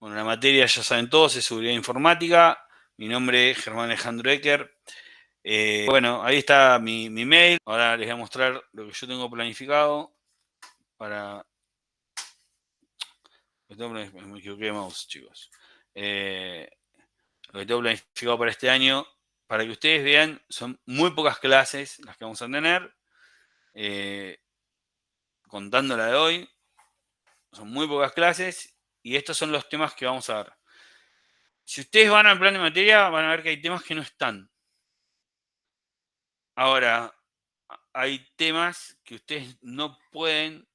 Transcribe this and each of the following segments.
Bueno, la materia ya saben todos, es seguridad informática. Mi nombre es Germán Alejandro Ecker. Bueno, ahí está mi mail. Ahora les voy a mostrar lo que yo tengo planificado para... Me equivoqué de mouse, chicos. Lo que tengo planificado para este año, para que ustedes vean, son muy pocas clases las que vamos a tener. Contando la de hoy, son muy pocas clases y estos son los temas que vamos a ver. Si ustedes van al plan de materia, van a ver que hay temas que no están. Ahora, hay temas que ustedes no pueden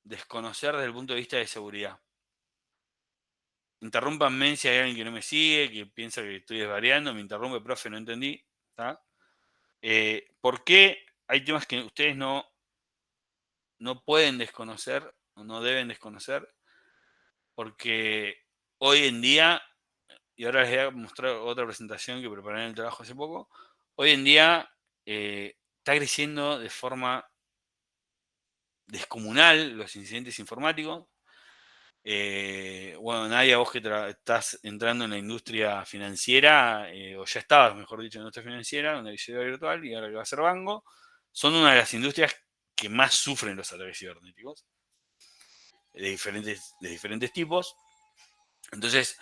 desconocer desde el punto de vista de seguridad. Interrúmpanme si hay alguien que no me sigue, que piensa que estoy desvariando, me interrumpe, profe, no entendí. ¿Por qué hay temas que ustedes no pueden desconocer o no deben desconocer? Porque hoy en día, y ahora les voy a mostrar otra presentación que preparé en el trabajo hace poco, hoy en día está creciendo de forma descomunal los incidentes informáticos. Bueno, Nadia, vos que estás entrando en la industria financiera, o ya estabas, mejor dicho, en la industria financiera, en la visibilidad virtual, y ahora que va a ser banco, son una de las industrias que más sufren los ataques cibernéticos, de diferentes tipos. Entonces,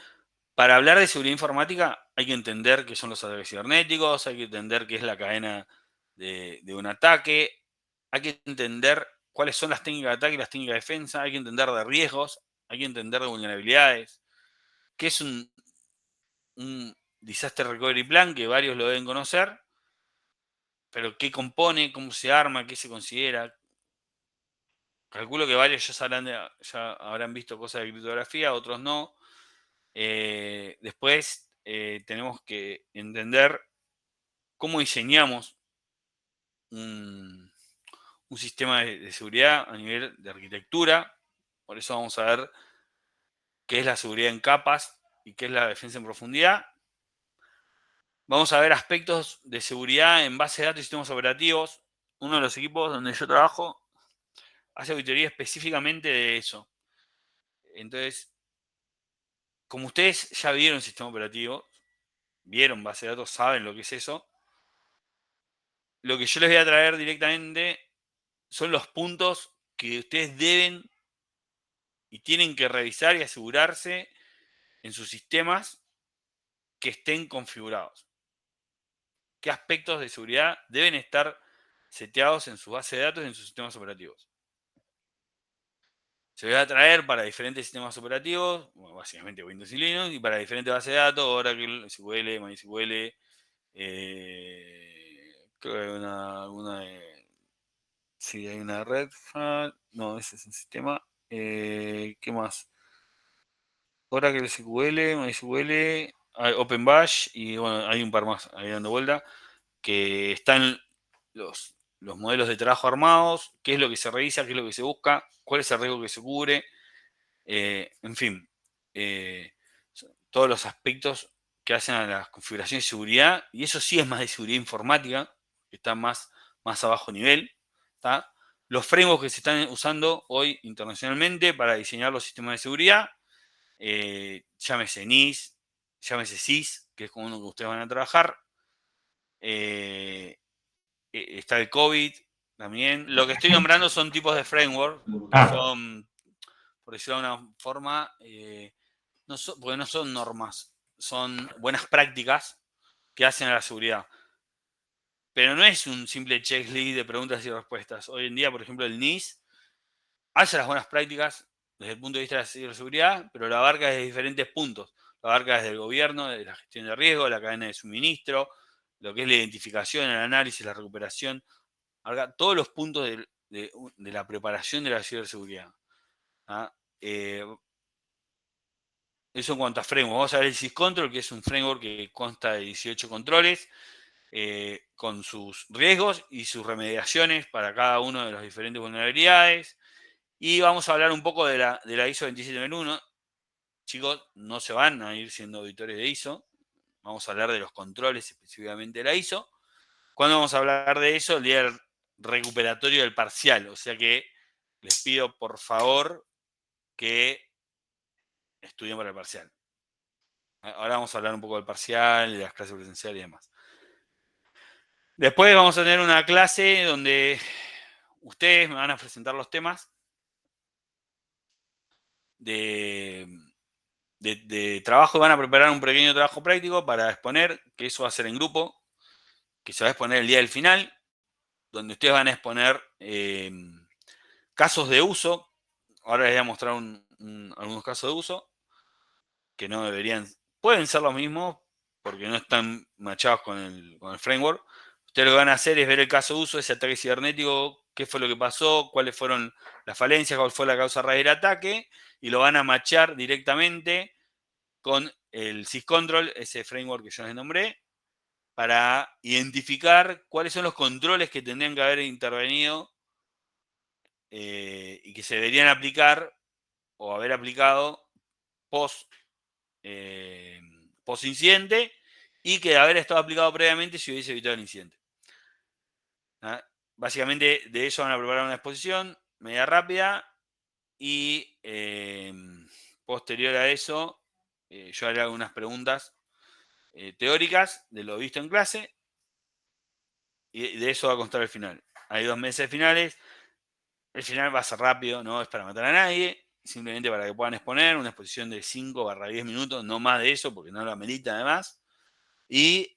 para hablar de seguridad informática hay que entender qué son los ataques cibernéticos, hay que entender qué es la cadena de un ataque, hay que entender cuáles son las técnicas de ataque y las técnicas de defensa, hay que entender de riesgos, hay que entender de vulnerabilidades, qué es un Disaster Recovery Plan, que varios lo deben conocer, pero qué compone, cómo se arma, qué se considera. Calculo que varios ya habrán visto cosas de criptografía, otros no. Después tenemos que entender cómo diseñamos un sistema de seguridad a nivel de arquitectura. Por eso vamos a ver qué es la seguridad en capas y qué es la defensa en profundidad. Vamos a ver aspectos de seguridad en base de datos y sistemas operativos. Uno de los equipos donde yo trabajo hace auditoría específicamente de eso. Entonces, como ustedes ya vieron el sistema operativo, vieron base de datos, saben lo que es eso, lo que yo les voy a traer directamente son los puntos que ustedes deben y tienen que revisar y asegurarse en sus sistemas que estén configurados. ¿Qué aspectos de seguridad deben estar seteados en su base de datos y en sus sistemas operativos? Se va a traer para diferentes sistemas operativos, bueno, básicamente Windows y Linux, y para diferentes bases de datos, Oracle, SQL, MySQL, creo que hay una de... Sí, hay una Red Hat, no, ese es un sistema. ¿Qué más? Oracle SQL, MySQL, OpenBash y bueno, hay un par más ahí dando vuelta, que están los modelos de trabajo armados, qué es lo que se revisa, qué es lo que se busca, cuál es el riesgo que se cubre, en fin, eh, todos los aspectos que hacen a las configuraciones de seguridad, y eso sí es más de seguridad informática, que está más a bajo nivel, ¿tá? Los frameworks que se están usando hoy internacionalmente para diseñar los sistemas de seguridad, llámese NIS, llámese SIS, que es con uno que ustedes van a trabajar, está el COVID también. Lo que estoy nombrando son tipos de framework, que son, por decirlo de una forma, porque no son normas, son buenas prácticas que hacen a la seguridad. Pero no es un simple checklist de preguntas y respuestas. Hoy en día, por ejemplo, el NIS hace las buenas prácticas desde el punto de vista de la ciberseguridad, pero lo abarca desde diferentes puntos. Lo abarca desde el gobierno, desde la gestión de riesgo, la cadena de suministro, lo que es la identificación, el análisis, la recuperación. Abarca todos los puntos de la preparación de la ciberseguridad. ¿Ah? Eso en cuanto a framework. Vamos a ver el SysControl, que es un framework que consta de 18 controles, con sus riesgos y sus remediaciones para cada una de las diferentes vulnerabilidades. Y vamos a hablar un poco de la ISO 27001. Chicos, no se van a ir siendo auditores de ISO. Vamos a hablar de los controles específicamente de la ISO. ¿Cuándo vamos a hablar de eso? El día del recuperatorio del parcial. O sea que les pido por favor que estudien para el parcial. Ahora vamos a hablar un poco del parcial, de las clases presenciales y demás. Después vamos a tener una clase donde ustedes me van a presentar los temas de trabajo, van a preparar un pequeño trabajo práctico para exponer, que eso va a ser en grupo, que se va a exponer el día del final, donde ustedes van a exponer casos de uso. Ahora les voy a mostrar algunos casos de uso que no deberían, pueden ser los mismos porque no están machados con el framework. Ustedes lo que van a hacer es ver el caso de uso, ese ataque cibernético, qué fue lo que pasó, cuáles fueron las falencias, cuál fue la causa raíz del ataque, y lo van a machar directamente con el syscontrol, ese framework que yo les nombré, para identificar cuáles son los controles que tendrían que haber intervenido y que se deberían aplicar o haber aplicado post, post incidente y que de haber estado aplicado previamente si hubiese evitado el incidente. ¿Ah? Básicamente de eso van a preparar una exposición media rápida y posterior a eso yo haré algunas preguntas teóricas de lo visto en clase y de eso va a constar el final. Hay 2 meses finales, el final va a ser rápido, no es para matar a nadie, simplemente para que puedan exponer una exposición de 5/10 minutos, no más de eso porque no lo amerita además. Y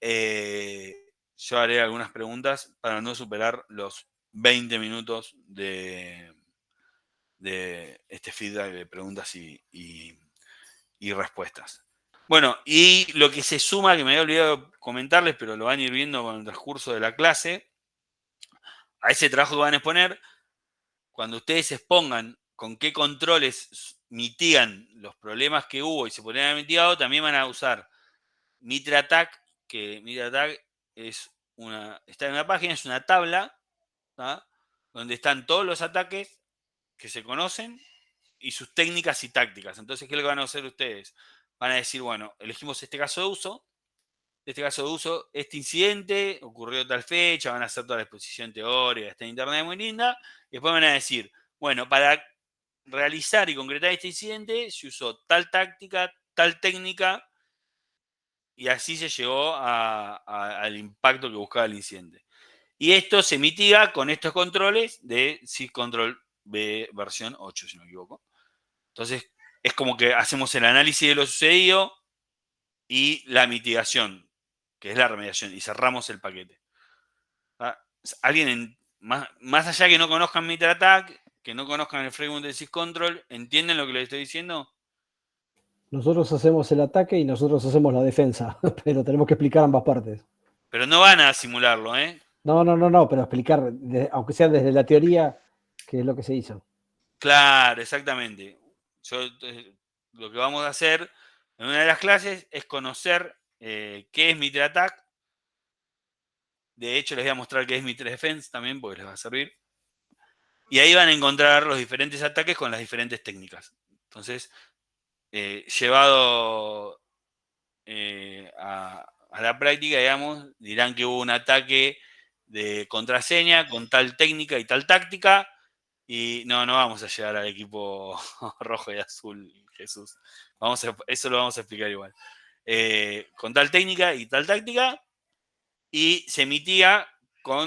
yo haré algunas preguntas para no superar los 20 minutos de este feedback de preguntas y respuestas. Bueno, y lo que se suma, que me había olvidado comentarles, pero lo van a ir viendo con el transcurso de la clase, a ese trabajo que van a exponer, cuando ustedes expongan con qué controles mitigan los problemas que hubo y se podrían haber mitigado, también van a usar Mitre Attack, que Mitre Attack está en una página, es una tabla, ¿tá? Donde están todos los ataques que se conocen y sus técnicas y tácticas. Entonces, ¿qué es lo que van a hacer ustedes? Van a decir, bueno, elegimos este caso de uso, este incidente ocurrió tal fecha, van a hacer toda la exposición teórica, está en internet muy linda, y después van a decir, bueno, para realizar y concretar este incidente se usó tal táctica, tal técnica, y así se llegó al impacto que buscaba el incidente. Y esto se mitiga con estos controles de syscontrol B versión 8, si no me equivoco. Entonces, es como que hacemos el análisis de lo sucedido y la mitigación, que es la remediación, y cerramos el paquete. Alguien más allá que no conozcan Mitre Attack, que no conozcan el framework de syscontrol, ¿entienden lo que les estoy diciendo? Nosotros hacemos el ataque y nosotros hacemos la defensa, pero tenemos que explicar ambas partes. Pero no van a simularlo, ¿eh? No, pero explicar, aunque sea desde la teoría, qué es lo que se hizo. Claro, exactamente. Lo que vamos a hacer en una de las clases es conocer qué es Mitre Attack. De hecho, les voy a mostrar qué es Mitre Defense también, porque les va a servir. Y ahí van a encontrar los diferentes ataques con las diferentes técnicas. Entonces, llevado a la práctica, digamos, dirán que hubo un ataque de contraseña con tal técnica y tal táctica. Y no vamos a llegar al equipo rojo y azul, Jesús. Eso lo vamos a explicar igual. Con tal técnica y tal táctica, y se mitiga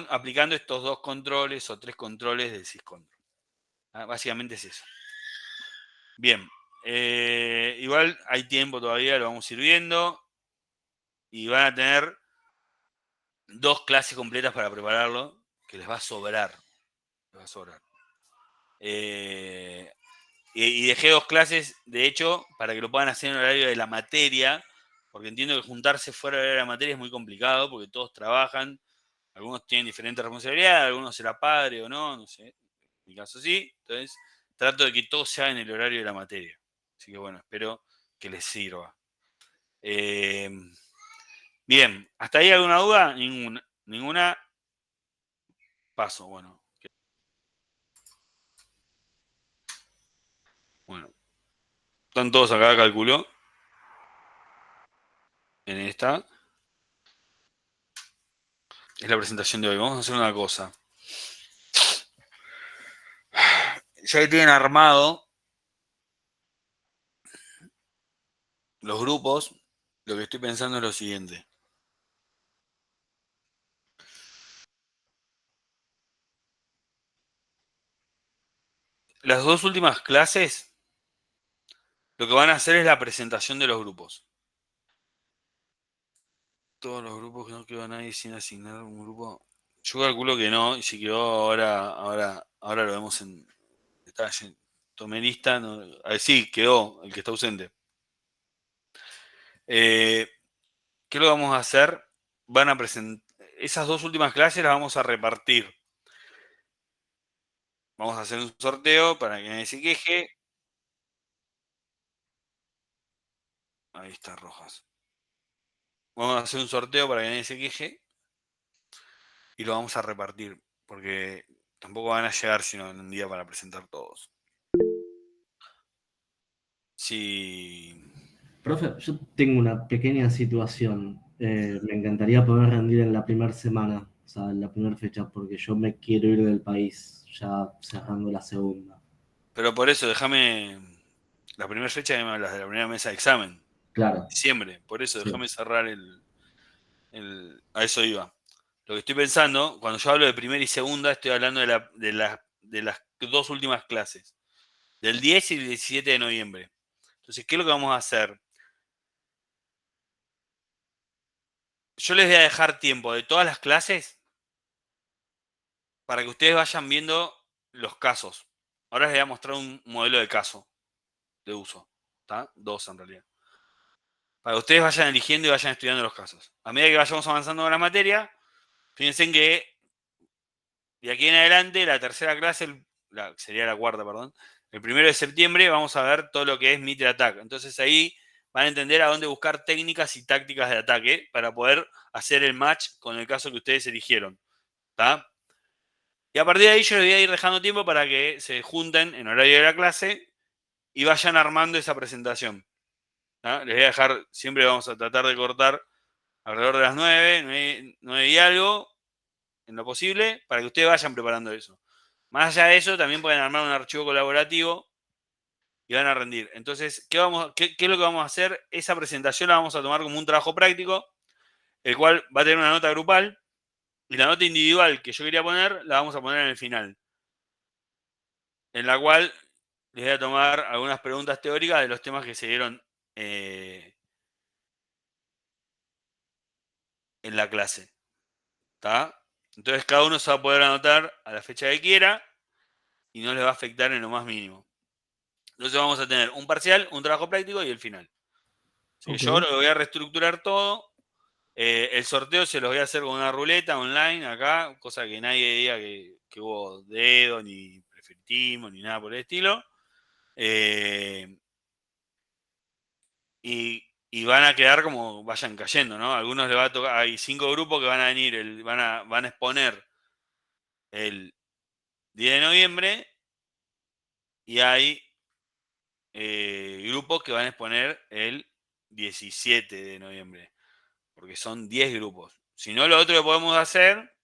aplicando estos 2 controles o 3 controles del syscontrol. Básicamente es eso. Bien. Igual hay tiempo todavía, lo vamos a ir viendo. Y van a tener 2 clases completas para prepararlo, que les va a sobrar. Les va a sobrar. Y dejé 2 clases, de hecho, para que lo puedan hacer en el horario de la materia, porque entiendo que juntarse fuera del horario de la materia es muy complicado, porque todos trabajan, algunos tienen diferentes responsabilidades, algunos será padre o no, no sé. En mi caso sí, entonces trato de que todo sea en el horario de la materia. Así que bueno, espero que les sirva. Bien, ¿hasta ahí alguna duda? Ninguna. Paso, bueno. Bueno, están todos acá, calculó. En esta. Es la presentación de hoy. Vamos a hacer una cosa. Ya que tienen armado los grupos, lo que estoy pensando es lo siguiente. Las dos últimas clases, lo que van a hacer es la presentación de los grupos. Todos los grupos que no quedó nadie sin asignar un grupo. Yo calculo que no, y si quedó ahora lo vemos en. Tomé lista, no, a ver, sí, quedó el que está ausente. ¿Qué es lo que vamos a hacer? Van a presentar. Esas dos últimas clases las vamos a repartir. Vamos a hacer un sorteo para que nadie se queje. Ahí está, Rojas. Vamos a hacer un sorteo para que nadie se queje y lo vamos a repartir, porque tampoco van a llegar sino en un día para presentar todos. Sí. Profe, yo tengo una pequeña situación. Me encantaría poder rendir en la primera semana, o sea, en la primera fecha, porque yo me quiero ir del país, ya cerrando la segunda. Pero por eso, déjame. La primera fecha que me hablas de la primera mesa de examen. Claro, Diciembre. Por eso, sí. déjame cerrar a eso iba. Lo que estoy pensando, cuando yo hablo de primera y segunda, estoy hablando de las dos últimas clases. Del 10 y el 17 de noviembre. Entonces, ¿qué es lo que vamos a hacer? Yo les voy a dejar tiempo de todas las clases para que ustedes vayan viendo los casos. Ahora les voy a mostrar un modelo de caso de uso. ¿Está? Dos en realidad. Para que ustedes vayan eligiendo y vayan estudiando los casos. A medida que vayamos avanzando con la materia, fíjense que de aquí en adelante, la tercera clase, sería la cuarta, perdón, el 1 de septiembre vamos a ver todo lo que es Mitre Attack. Entonces ahí van a entender a dónde buscar técnicas y tácticas de ataque para poder hacer el match con el caso que ustedes eligieron. ¿Está? Y a partir de ahí yo les voy a ir dejando tiempo para que se junten en horario de la clase y vayan armando esa presentación. ¿Tá? Les voy a dejar, siempre vamos a tratar de cortar alrededor de las 9 y algo, en lo posible, para que ustedes vayan preparando eso. Más allá de eso, también pueden armar un archivo colaborativo y van a rendir. Entonces, ¿qué es lo que vamos a hacer? Esa presentación la vamos a tomar como un trabajo práctico, el cual va a tener una nota grupal, y la nota individual que yo quería poner, la vamos a poner en el final, en la cual les voy a tomar algunas preguntas teóricas de los temas que se dieron en la clase. ¿Está? Entonces cada uno se va a poder anotar a la fecha que quiera y no les va a afectar en lo más mínimo. Entonces vamos a tener un parcial, un trabajo práctico y el final. Así que yo lo voy a reestructurar todo. El sorteo se los voy a hacer con una ruleta online acá, cosa que nadie diga que hubo dedo, ni preferimos, ni nada por el estilo. Y van a quedar como vayan cayendo, ¿no? Algunos les va a tocar, hay 5 grupos que van a venir, van a exponer el 10 de noviembre y hay grupos que van a exponer el 17 de noviembre, porque son 10 grupos. Si no, lo otro que podemos hacer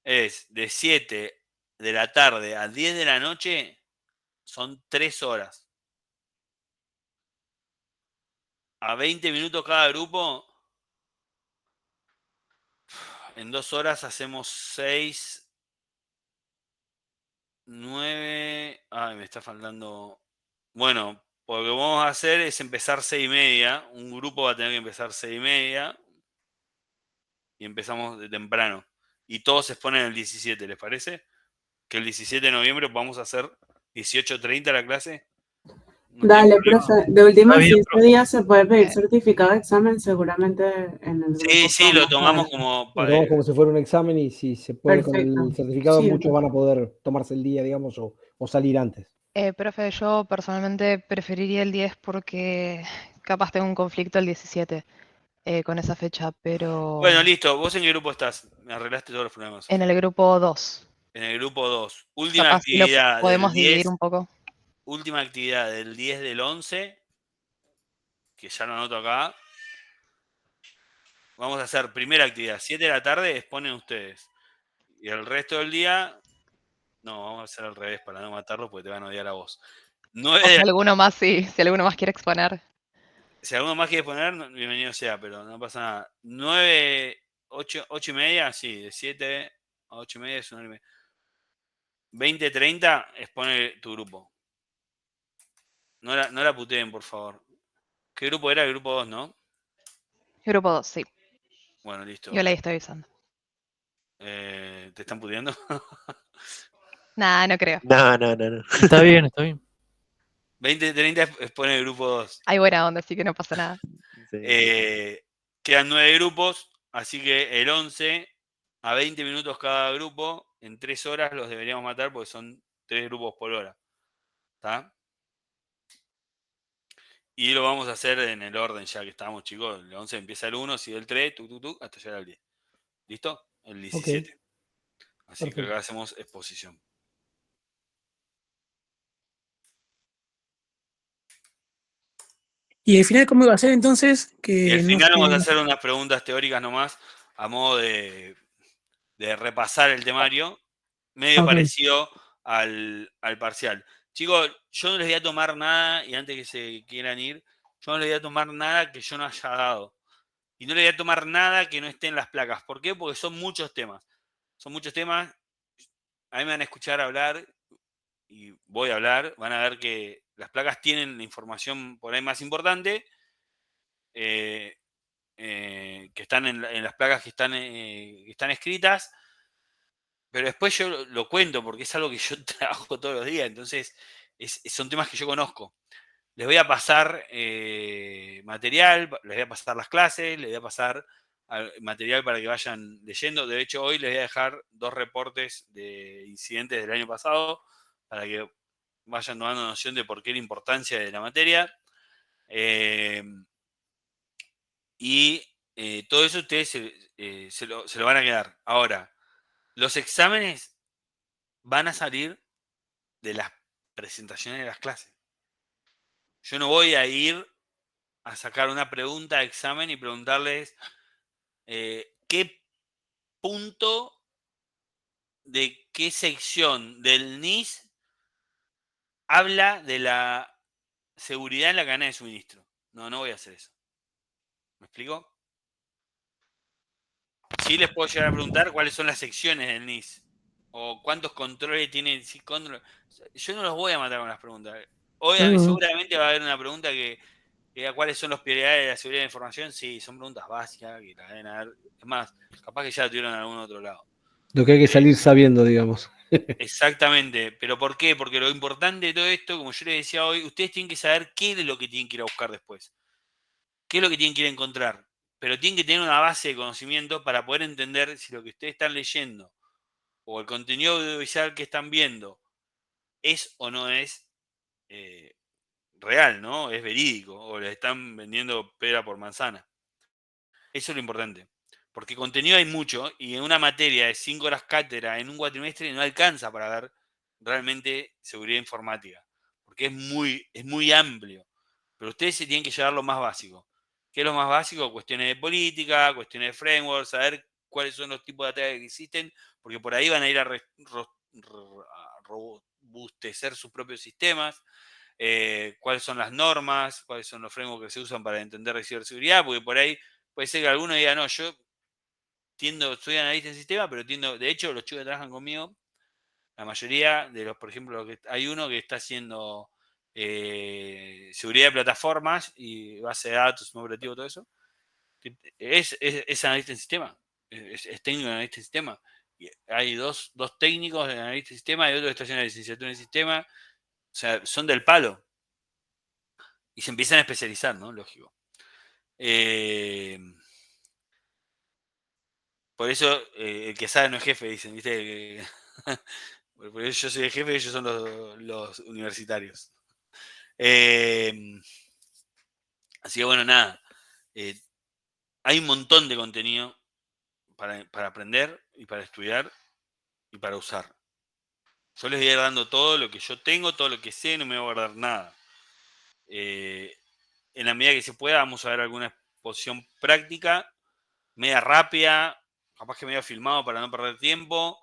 es de 7 de la tarde a 10 de la noche, son 3 horas. A 20 minutos cada grupo, en 2 horas hacemos 6, 9. Ay, me está faltando. Bueno, lo que vamos a hacer es empezar 6:30. Un grupo va a tener que empezar 6:30. Y empezamos de temprano. Y todos se exponen el 17, ¿les parece? Que el 17 de noviembre vamos a hacer 18:30 la clase. ¿No tienen Dale, problema? profe. De última, Está si bien, ese profe. día se puede pedir certificado de examen, seguramente en el Sí, grupo sí, lo podamos tomamos ver. como. Lo tomamos como si fuera un examen y si se puede con Perfecto. el certificado, Sí, muchos van a poder tomarse el día, digamos, o salir antes. Profe, yo personalmente preferiría el 10 porque capaz tengo un conflicto el 17 con esa fecha, pero Bueno, listo. ¿Vos en qué grupo estás? Me arreglaste todos los problemas. en el grupo 2, En el grupo 2. Última capaz si lo actividad del podemos dividir 10. un poco. Última actividad del 10 del 11. Que ya lo anoto acá. Vamos a hacer primera actividad. 7 de la tarde exponen ustedes. Y el resto del día. No, vamos a hacer al revés para no matarlos porque te van a odiar a vos. 9 O de si la alguno más, sí, si alguno más quiere exponer. Si alguno más quiere poner, bienvenido sea, pero no pasa nada. 9, 8 y media, sí, de 7 a 8 y media es una hora y media. 20:30 expone tu grupo. No la puteen, por favor. ¿Qué grupo era? El grupo 2, ¿no? Grupo 2, sí. Bueno, listo. Yo le estoy avisando. ¿Te están puteando? Nah, no creo. No. Está bien, está bien. 20:30 expone el grupo 2. Hay buena onda, así que no pasa nada. Sí. Quedan 9 grupos, así que el 11 a 20 minutos cada grupo, en 3 horas los deberíamos matar porque son 3 grupos por hora. ¿Está? Y lo vamos a hacer en el orden ya que estamos, chicos. El 11 empieza el 1, sigue el 3, hasta llegar al 10. ¿Listo? El 17. Así que acá hacemos exposición. Y al final, ¿cómo iba a ser entonces? Y al Que no final vamos a sé. hacer unas preguntas teóricas nomás, a modo de repasar el temario, medio Ok. parecido al parcial. Chicos, yo no les voy a tomar nada, y antes que se quieran ir, yo no les voy a tomar nada que yo no haya dado. Y no les voy a tomar nada que no esté en las placas. ¿Por qué? Porque son muchos temas. Son muchos temas. A mí me van a escuchar hablar y voy a hablar. Van a ver que las placas tienen la información por ahí más importante. Que están en las placas que están escritas, pero después yo lo cuento porque es algo que yo trabajo todos los días, entonces son temas que yo conozco. Les voy a pasar material, les voy a pasar las clases, les voy a pasar material para que vayan leyendo. De hecho, hoy les voy a dejar 2 reportes de incidentes del año pasado para que vayan tomando noción de por qué la importancia de la materia. Y todo eso ustedes se lo van a quedar. Ahora, los exámenes van a salir de las presentaciones de las clases. Yo no voy a ir a sacar una pregunta de examen y preguntarles qué punto de qué sección del NIS habla de la seguridad en la cadena de suministro. No voy a hacer eso. ¿Me explico? Sí les puedo llegar a preguntar cuáles son las secciones del NIS. O cuántos controles tiene. Yo no los voy a matar con las preguntas. Seguramente va a haber una pregunta que diga cuáles son las prioridades de la seguridad de la información. Sí, son preguntas básicas que la deben haber. Es más, capaz que ya la tuvieron en algún otro lado. Lo que hay que salir sabiendo, digamos. Exactamente. ¿Pero por qué? Porque lo importante de todo esto, como yo les decía hoy, ustedes tienen que saber qué es lo que tienen que ir a buscar después. ¿Qué es lo que tienen que ir a encontrar? Pero tienen que tener una base de conocimiento para poder entender si lo que ustedes están leyendo o el contenido audiovisual que están viendo es o no es real, ¿no? Es verídico, o les están vendiendo pera por manzana. Eso es lo importante. Porque contenido hay mucho, y en una materia de 5 horas cátedra en un cuatrimestre no alcanza para ver realmente seguridad informática. Porque es muy amplio. Pero ustedes se tienen que llevar lo más básico. ¿Qué es lo más básico? Cuestiones de política, cuestiones de framework, saber cuáles son los tipos de ataques que existen, porque por ahí van a ir a robustecer sus propios sistemas, cuáles son las normas, cuáles son los frameworks que se usan para entender de ciberseguridad, porque por ahí puede ser que alguno diga, no, yo soy analista de sistema, pero de hecho los chicos que trabajan conmigo, la mayoría de los, por ejemplo, hay uno que está haciendo seguridad de plataformas y base de datos, sistema operativo, todo eso, es analista en sistema, es técnico de analista en sistema. Y hay dos técnicos de analista de sistema y otro que está haciendo la licenciatura en sistema, o sea, son del palo. Y se empiezan a especializar, ¿no? Lógico. Por eso el que sabe no es jefe, dicen, ¿viste? Por eso yo soy el jefe y ellos son los universitarios. Así que bueno, nada. Hay un montón de contenido para aprender y para estudiar y para usar. Yo les voy a ir dando todo lo que yo tengo, todo lo que sé, no me voy a guardar nada. En la medida que se pueda, vamos a ver alguna exposición práctica, media rápida, capaz que medio filmado para no perder tiempo,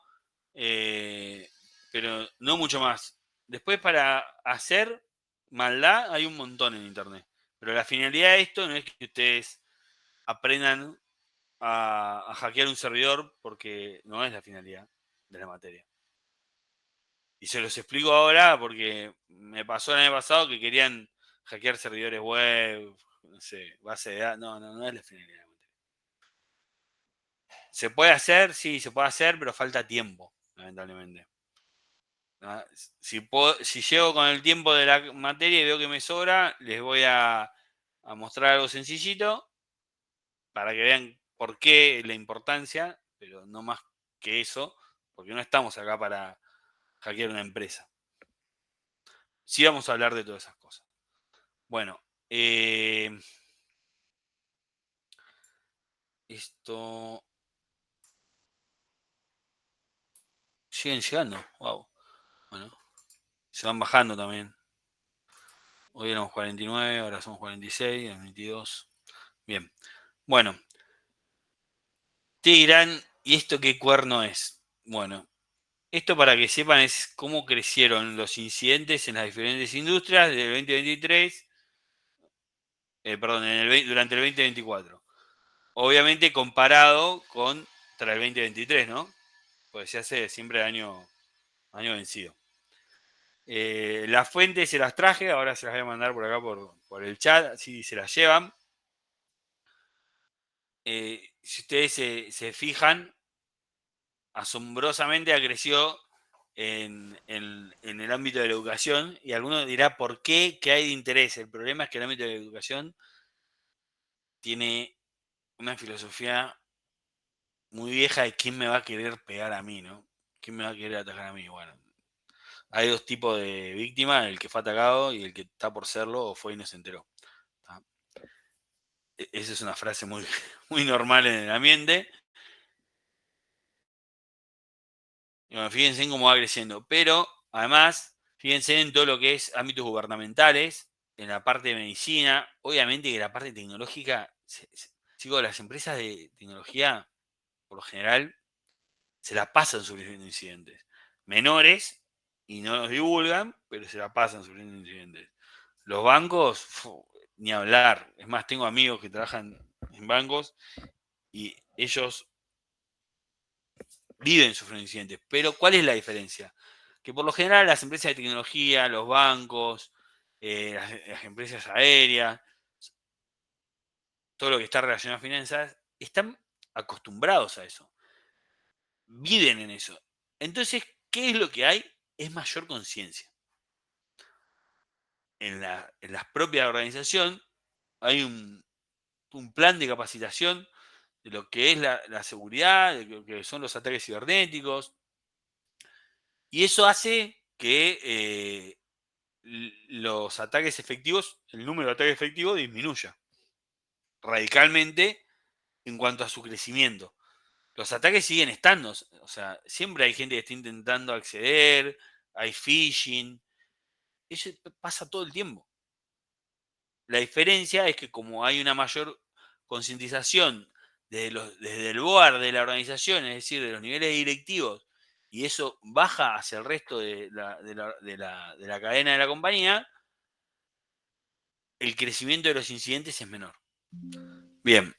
pero no mucho más. Después para hacer maldad hay un montón en internet. Pero la finalidad de esto no es que ustedes aprendan a hackear un servidor, porque no es la finalidad de la materia. Y se los explico ahora porque me pasó el año pasado que querían hackear servidores web, no sé, base de datos. No es la finalidad de la materia. ¿Se puede hacer? Sí, se puede hacer, pero falta tiempo, lamentablemente. Si llego con el tiempo de la materia y veo que me sobra, les voy a mostrar algo sencillito para que vean por qué la importancia, pero no más que eso, porque no estamos acá para hackear una empresa. Sí vamos a hablar de todas esas cosas. Bueno, esto... Siguen llegando, wow. Bueno, se van bajando también. Hoy éramos 49, ahora somos 46, 22. Bien, bueno. Te dirán, ¿y esto qué cuerno es? Bueno, esto para que sepan es cómo crecieron los incidentes en las diferentes industrias del 2023, durante el 2024. Obviamente comparado contra el 2023, ¿no? Pues se hace siempre año vencido. Las fuentes se las traje, ahora se las voy a mandar por acá por el chat, así se las llevan. Si ustedes se fijan, asombrosamente ha crecido en el ámbito de la educación, y alguno dirá, ¿por qué? ¿Qué hay de interés? El problema es que el ámbito de la educación tiene una filosofía muy vieja de quién me va a querer pegar a mí, ¿no? ¿Quién me va a querer atacar a mí? Bueno, hay dos tipos de víctimas, el que fue atacado y el que está por serlo o fue y no se enteró. Esa es una frase muy, muy normal en el ambiente. Y bueno, fíjense en cómo va creciendo. Pero, además, fíjense en todo lo que es ámbitos gubernamentales, en la parte de medicina. Obviamente que la parte tecnológica, chicos, las empresas de tecnología, por lo general, se la pasan sufriendo incidentes. Menores, y no los divulgan, pero se la pasan sufriendo incidentes. Los bancos, ni hablar. Es más, tengo amigos que trabajan en bancos y ellos viven sufriendo incidentes. Pero ¿cuál es la diferencia? Que por lo general las empresas de tecnología, los bancos, las empresas aéreas, todo lo que está relacionado a finanzas, están acostumbrados a eso. Viven en eso. Entonces, ¿qué es lo que hay? Es mayor conciencia. En la propia organización hay un plan de capacitación de lo que es la seguridad, de lo que son los ataques cibernéticos, y eso hace que los ataques efectivos, el número de ataques efectivos disminuya radicalmente en cuanto a su crecimiento. Los ataques siguen estando, o sea, siempre hay gente que está intentando acceder, hay phishing, eso pasa todo el tiempo. La diferencia es que como hay una mayor concientización desde el board de la organización, es decir, de los niveles directivos, y eso baja hacia el resto de la cadena de la compañía, el crecimiento de los incidentes es menor. Bien.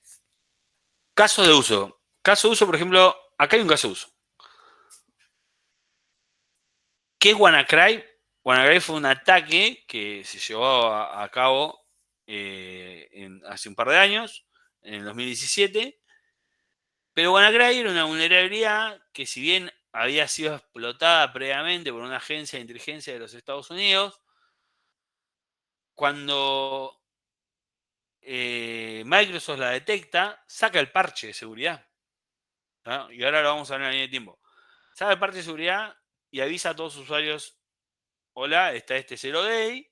Casos de uso. Caso de uso, por ejemplo, acá hay un caso de uso. ¿Qué es WannaCry? WannaCry fue un ataque que se llevó a cabo hace un par de años, en el 2017. Pero WannaCry era una vulnerabilidad que, si bien había sido explotada previamente por una agencia de inteligencia de los Estados Unidos, cuando Microsoft la detecta, saca el parche de seguridad. ¿No? Y ahora lo vamos a ver en la línea de tiempo. Saca el parche de seguridad y avisa a todos los usuarios: hola, está este 0day,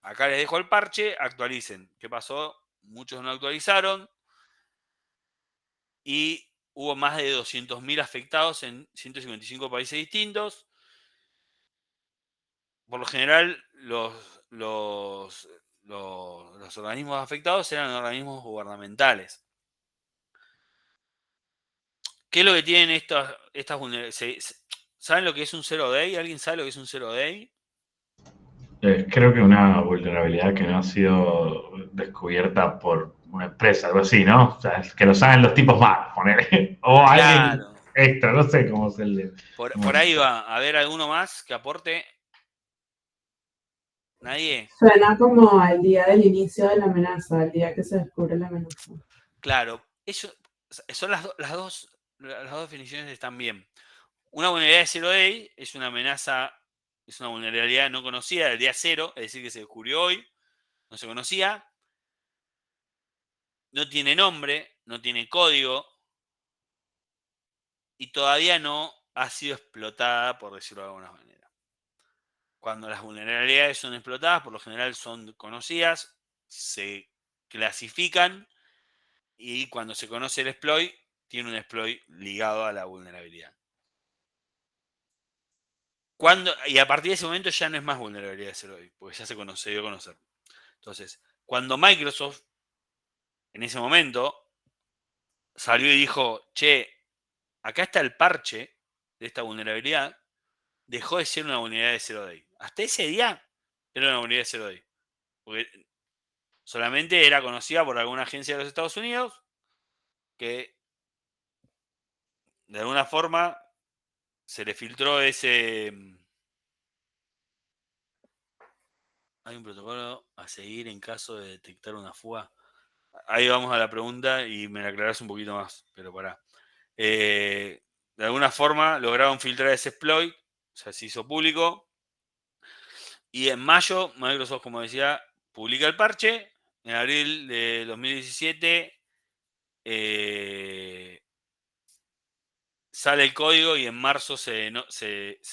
acá les dejo el parche, actualicen. ¿Qué pasó? Muchos no actualizaron y hubo más de 200.000 afectados en 155 países distintos. Por lo general, los organismos afectados eran organismos gubernamentales. ¿Qué es lo que tienen estas vulnerabilidades? ¿Saben lo que es un 0day? ¿Alguien sabe lo que es un 0day? Creo que una vulnerabilidad que no ha sido descubierta por una empresa, algo así, ¿no? O sea, es que lo saben los tipos malos, ponele. O alguien Claro, extra, no sé cómo se le... por ahí va. A ver, ¿alguno más que aporte? ¿Nadie? Suena como al día del inicio de la amenaza, al día que se descubre la amenaza. Claro, eso son las dos definiciones están bien. Una vulnerabilidad de zero day es una amenaza, es una vulnerabilidad no conocida del día cero, es decir, que se descubrió hoy, no se conocía, no tiene nombre, no tiene código y todavía no ha sido explotada, por decirlo de alguna manera. Cuando las vulnerabilidades son explotadas, por lo general son conocidas, se clasifican y cuando se conoce el exploit, tiene un exploit ligado a la vulnerabilidad. Y a partir de ese momento ya no es más vulnerabilidad de zero day, porque ya se dio a conocer. Entonces, cuando Microsoft, en ese momento, salió y dijo, che, acá está el parche de esta vulnerabilidad, dejó de ser una vulnerabilidad de zero day. Hasta ese día era una vulnerabilidad de zero day. Porque solamente era conocida por alguna agencia de los Estados Unidos que de alguna forma se le filtró ese... Hay un protocolo a seguir en caso de detectar una fuga. Ahí vamos a la pregunta y me la aclarás un poquito más, pero pará. De alguna forma lograron filtrar ese exploit, o sea, se hizo público. Y en mayo, Microsoft, como decía, publica el parche. En abril de 2017 sale el código y en marzo se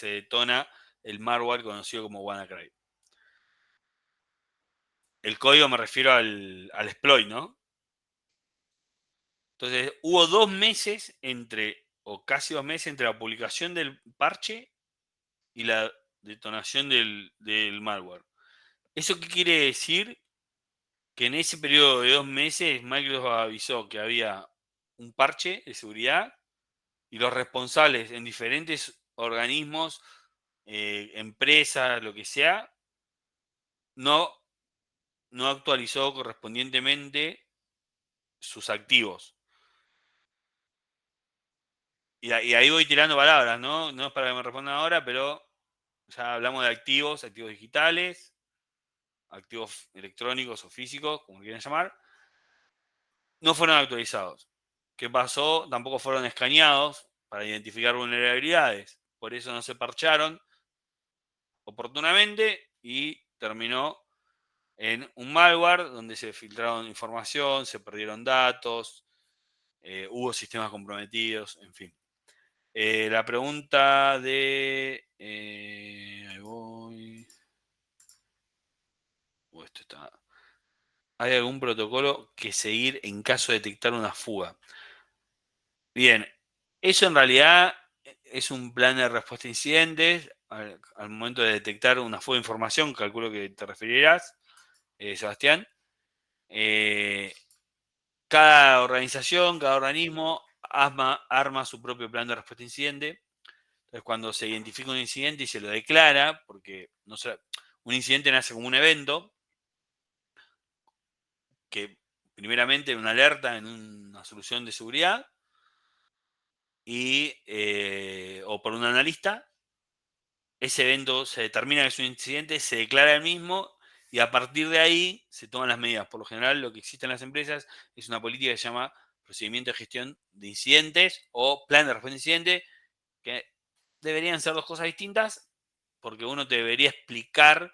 detona el malware conocido como WannaCry. El código me refiero al exploit, ¿no? Entonces, hubo 2 meses o casi 2 meses entre la publicación del parche y la detonación del malware. ¿Eso qué quiere decir? Que en ese periodo de 2 meses Microsoft avisó que había un parche de seguridad y los responsables en diferentes organismos, empresas, lo que sea, no actualizó correspondientemente sus activos. Y ahí voy tirando palabras, ¿no? No es para que me respondan ahora, pero ya hablamos de activos digitales, activos electrónicos o físicos, como quieran llamar, no fueron actualizados. ¿Qué pasó? Tampoco fueron escaneados para identificar vulnerabilidades. Por eso no se parcharon oportunamente y terminó en un malware donde se filtraron información, se perdieron datos, hubo sistemas comprometidos, en fin. La pregunta de... ahí voy. Esto está... ¿Hay algún protocolo que seguir en caso de detectar una fuga? Bien, eso en realidad es un plan de respuesta a incidentes. Al momento de detectar una fuga de información, calculo que te referirás, Sebastián. Cada organización, cada organismo arma su propio plan de respuesta a incidente. Entonces, cuando se identifica un incidente y se lo declara, porque no sé, un incidente nace como un evento, que primeramente una alerta en una solución de seguridad, o por un analista, ese evento se determina que es un incidente, se declara el mismo y a partir de ahí se toman las medidas. Por lo general, lo que existe en las empresas es una política que se llama procedimiento de gestión de incidentes o plan de respuesta a incidente, que deberían ser dos cosas distintas porque uno te debería explicar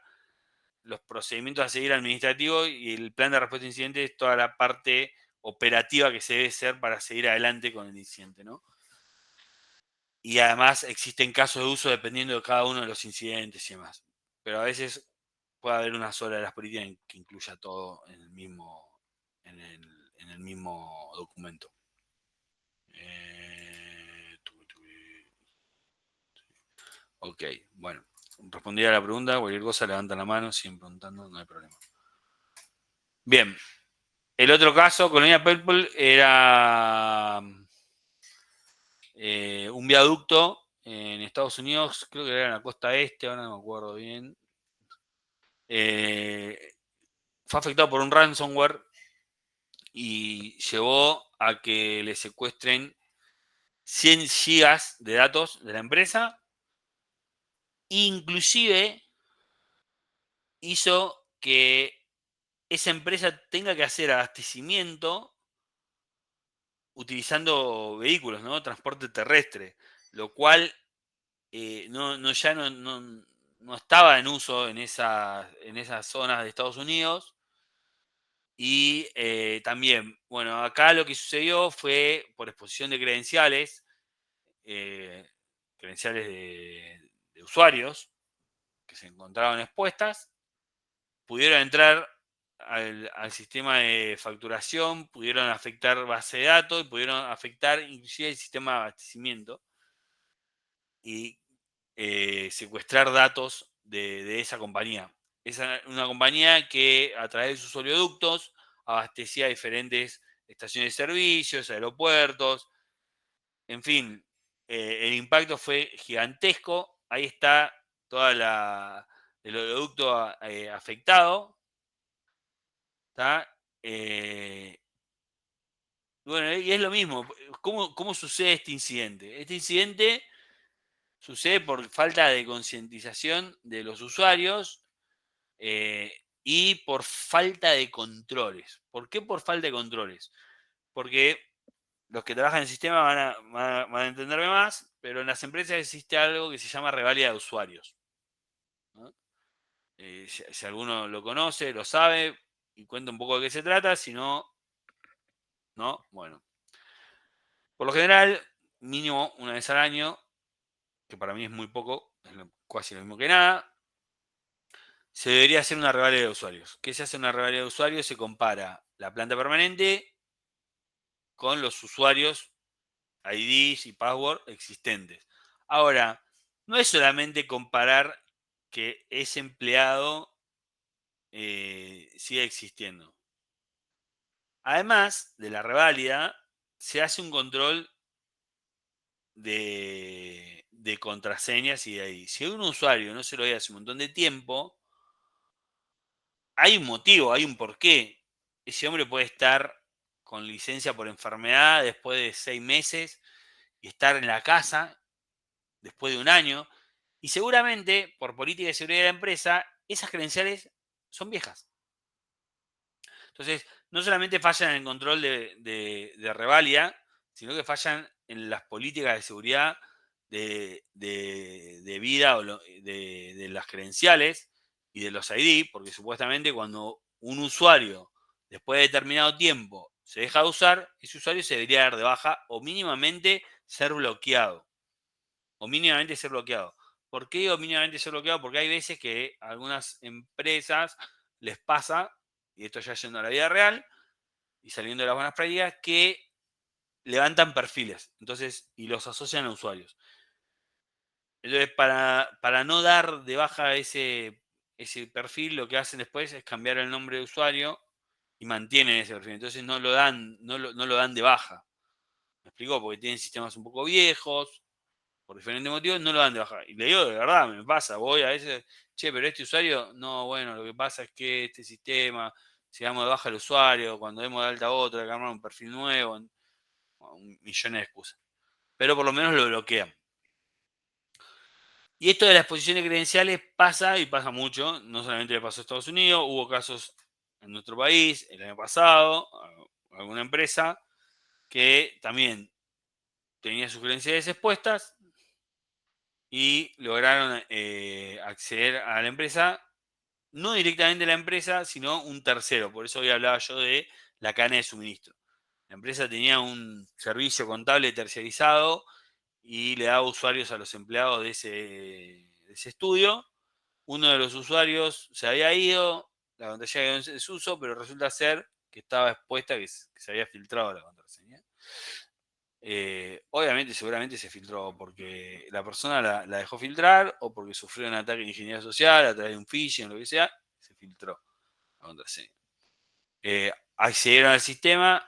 los procedimientos a seguir administrativos y el plan de respuesta a incidentes es toda la parte operativa que se debe hacer para seguir adelante con el incidente, ¿no? Y además existen casos de uso dependiendo de cada uno de los incidentes y demás. Pero a veces puede haber una sola de las políticas que incluya todo en el mismo, en el mismo documento. Ok, bueno. Respondí a la pregunta, cualquier cosa levantan la mano, siguen preguntando, no hay problema. Bien. El otro caso, Colonia Purple, era un viaducto en Estados Unidos, creo que era en la costa este, ahora no me acuerdo bien. fue afectado por un ransomware y llevó a que le secuestren 100 gigas de datos de la empresa. Inclusive hizo que esa empresa tenga que hacer abastecimiento utilizando vehículos, ¿no? Transporte terrestre, lo cual no estaba en uso en esas zonas de Estados Unidos. Y también, bueno, acá lo que sucedió fue por exposición de credenciales, credenciales de usuarios que se encontraban expuestas, pudieron entrar al sistema de facturación, pudieron afectar base de datos y pudieron afectar inclusive el sistema de abastecimiento y secuestrar datos de esa compañía. Es una compañía que a través de sus oleoductos abastecía diferentes estaciones de servicios, aeropuertos, en fin, el impacto fue gigantesco. Ahí está toda el oleoducto afectado. ¿Tá? Bueno, y es lo mismo. ¿Cómo sucede este incidente? Este incidente sucede por falta de concientización de los usuarios y por falta de controles. ¿Por qué por falta de controles? Porque los que trabajan en el sistema van a entenderme más, pero en las empresas existe algo que se llama reválida de usuarios, ¿no? Si alguno lo conoce, lo sabe y cuenta un poco de qué se trata, si no, no, bueno. Por lo general, mínimo una vez al año, que para mí es muy poco, es casi lo mismo que nada, se debería hacer una reválida de usuarios. ¿Qué se hace en una reválida de usuarios? Se compara la planta permanente con los usuarios, IDs y password existentes. Ahora, no es solamente comparar que ese empleado siga existiendo. Además de la reválida, se hace un control de contraseñas y de ahí. Si a un usuario no se lo ve hace un montón de tiempo, hay un motivo, hay un porqué. Ese hombre puede estar con licencia por enfermedad después de 6 meses y estar en la casa después de un año. Y seguramente, por política de seguridad de la empresa, esas credenciales son viejas. Entonces, no solamente fallan en el control de reválida, sino que fallan en las políticas de seguridad de vida o de las credenciales y de los ID, porque supuestamente cuando un usuario, después de determinado tiempo, se deja de usar, ese usuario se debería dar de baja o mínimamente ser bloqueado. O mínimamente ser bloqueado. ¿Por qué digo mínimamente ser bloqueado? Porque hay veces que a algunas empresas les pasa, y esto ya yendo a la vida real, y saliendo de las buenas prácticas, que levantan perfiles, entonces, y los asocian a usuarios. Entonces, para no dar de baja ese perfil, lo que hacen después es cambiar el nombre de usuario y mantienen ese perfil. Entonces no lo dan de baja. ¿Me explico? Porque tienen sistemas un poco viejos, por diferentes motivos, no lo dan de baja. Y le digo de verdad, me pasa, voy a veces, che, pero este usuario, no, bueno, lo que pasa es que este sistema, si damos de baja al usuario, cuando demos de alta a otro, hay que armar un perfil nuevo, un millón de excusas. Pero por lo menos lo bloquean. Y esto de la exposición de credenciales pasa y pasa mucho, no solamente le pasó a Estados Unidos, hubo casos en nuestro país el año pasado, alguna empresa que también tenía sus credenciales expuestas y lograron acceder a la empresa, no directamente la empresa, sino un tercero. Por eso hoy hablaba yo de la cadena de suministro. La empresa tenía un servicio contable terciarizado y le daba usuarios a los empleados de ese estudio. Uno de los usuarios se había ido, la contraseña quedó en desuso, pero resulta ser que estaba expuesta, que se había filtrado la contraseña. Obviamente, seguramente se filtró porque la persona la dejó filtrar o porque sufrió un ataque de ingeniería social a través de un phishing o lo que sea, se filtró la contraseña. Accedieron al sistema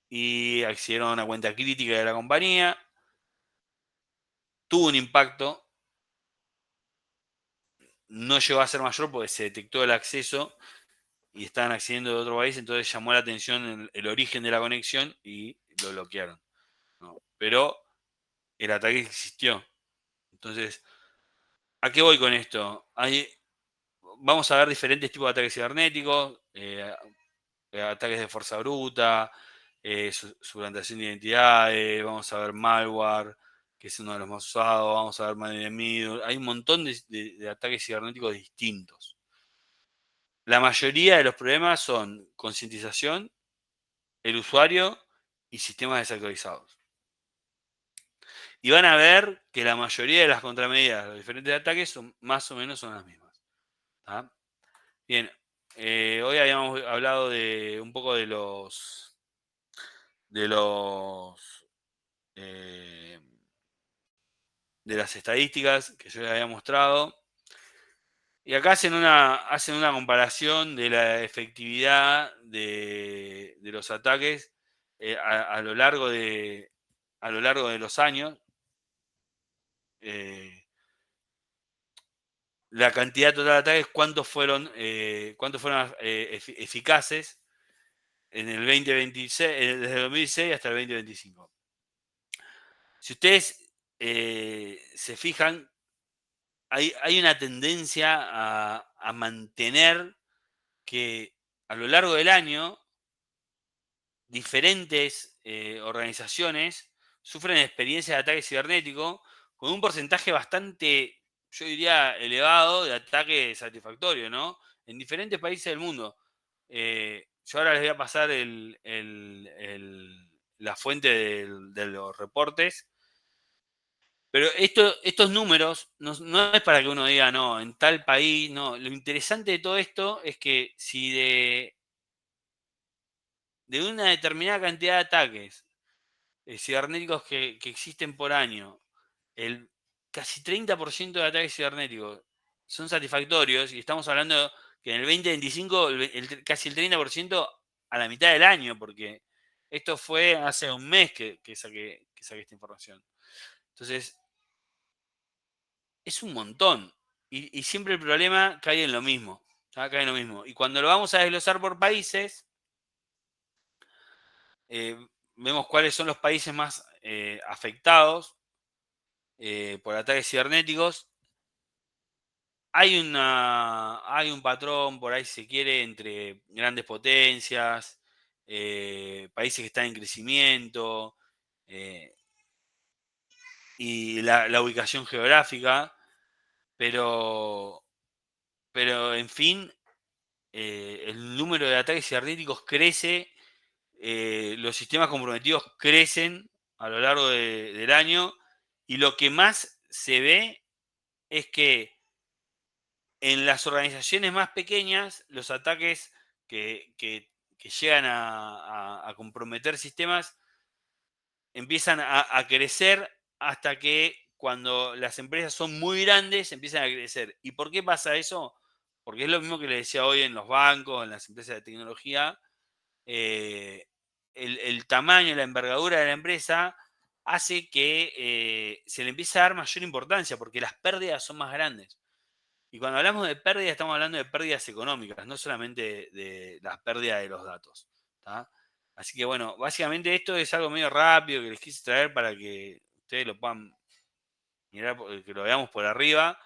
y accedieron a una cuenta crítica de la compañía. Tuvo un impacto, no llegó a ser mayor porque se detectó el acceso y estaban accediendo de otro país, entonces llamó la atención el origen de la conexión y lo bloquearon, ¿no? Pero el ataque existió. Entonces, ¿a qué voy con esto? Vamos a ver diferentes tipos de ataques cibernéticos, ataques de fuerza bruta, suplantación de identidades, vamos a ver malware, que es uno de los más usados, vamos a ver man in the middle. Hay un montón de ataques cibernéticos distintos. La mayoría de los problemas son concientización, el usuario y sistemas desactualizados. Y van a ver que la mayoría de las contramedidas de los diferentes ataques son más o menos son las mismas. ¿Tá? Bien, hoy habíamos hablado de un poco de los de las estadísticas que yo les había mostrado. Y acá hacen una comparación de la efectividad de los ataques a lo largo de los años. La cantidad total de ataques, cuántos fueron eficaces en el 2026, desde el 2006 hasta el 2025. Si ustedes se fijan, hay una tendencia a mantener que a lo largo del año diferentes organizaciones sufren experiencias de ataque cibernético con un porcentaje bastante, yo diría, elevado de ataque satisfactorio, ¿no? En diferentes países del mundo. Yo ahora les voy a pasar la fuente de los reportes. Pero estos números no es para que uno diga, no, en tal país, no. Lo interesante de todo esto es que si de una determinada cantidad de ataques cibernéticos que existen por año, el casi 30% de ataques cibernéticos son satisfactorios, y estamos hablando que en el 2025 casi el 30% a la mitad del año, porque esto fue hace un mes que saqué esta información. Entonces, es un montón. Y siempre el problema cae en lo mismo. Cae en lo mismo. Y cuando lo vamos a desglosar por países, vemos cuáles son los países más afectados por ataques cibernéticos. Hay un patrón por ahí, si se quiere, entre grandes potencias, países que están en crecimiento, y la ubicación geográfica, pero en fin, el número de ataques cibernéticos crece, los sistemas comprometidos crecen a lo largo del año, y lo que más se ve es que en las organizaciones más pequeñas, los ataques que llegan a comprometer sistemas empiezan a crecer hasta que cuando las empresas son muy grandes empiezan a crecer. ¿Y por qué pasa eso? Porque es lo mismo que les decía hoy en los bancos, en las empresas de tecnología. El tamaño, la envergadura de la empresa hace que se le empiece a dar mayor importancia porque las pérdidas son más grandes. Y cuando hablamos de pérdidas, estamos hablando de pérdidas económicas, no solamente de la pérdida de los datos. ¿Tá? Así que bueno, básicamente esto es algo medio rápido que les quise traer para que ustedes lo puedan mirar, que lo veamos por arriba.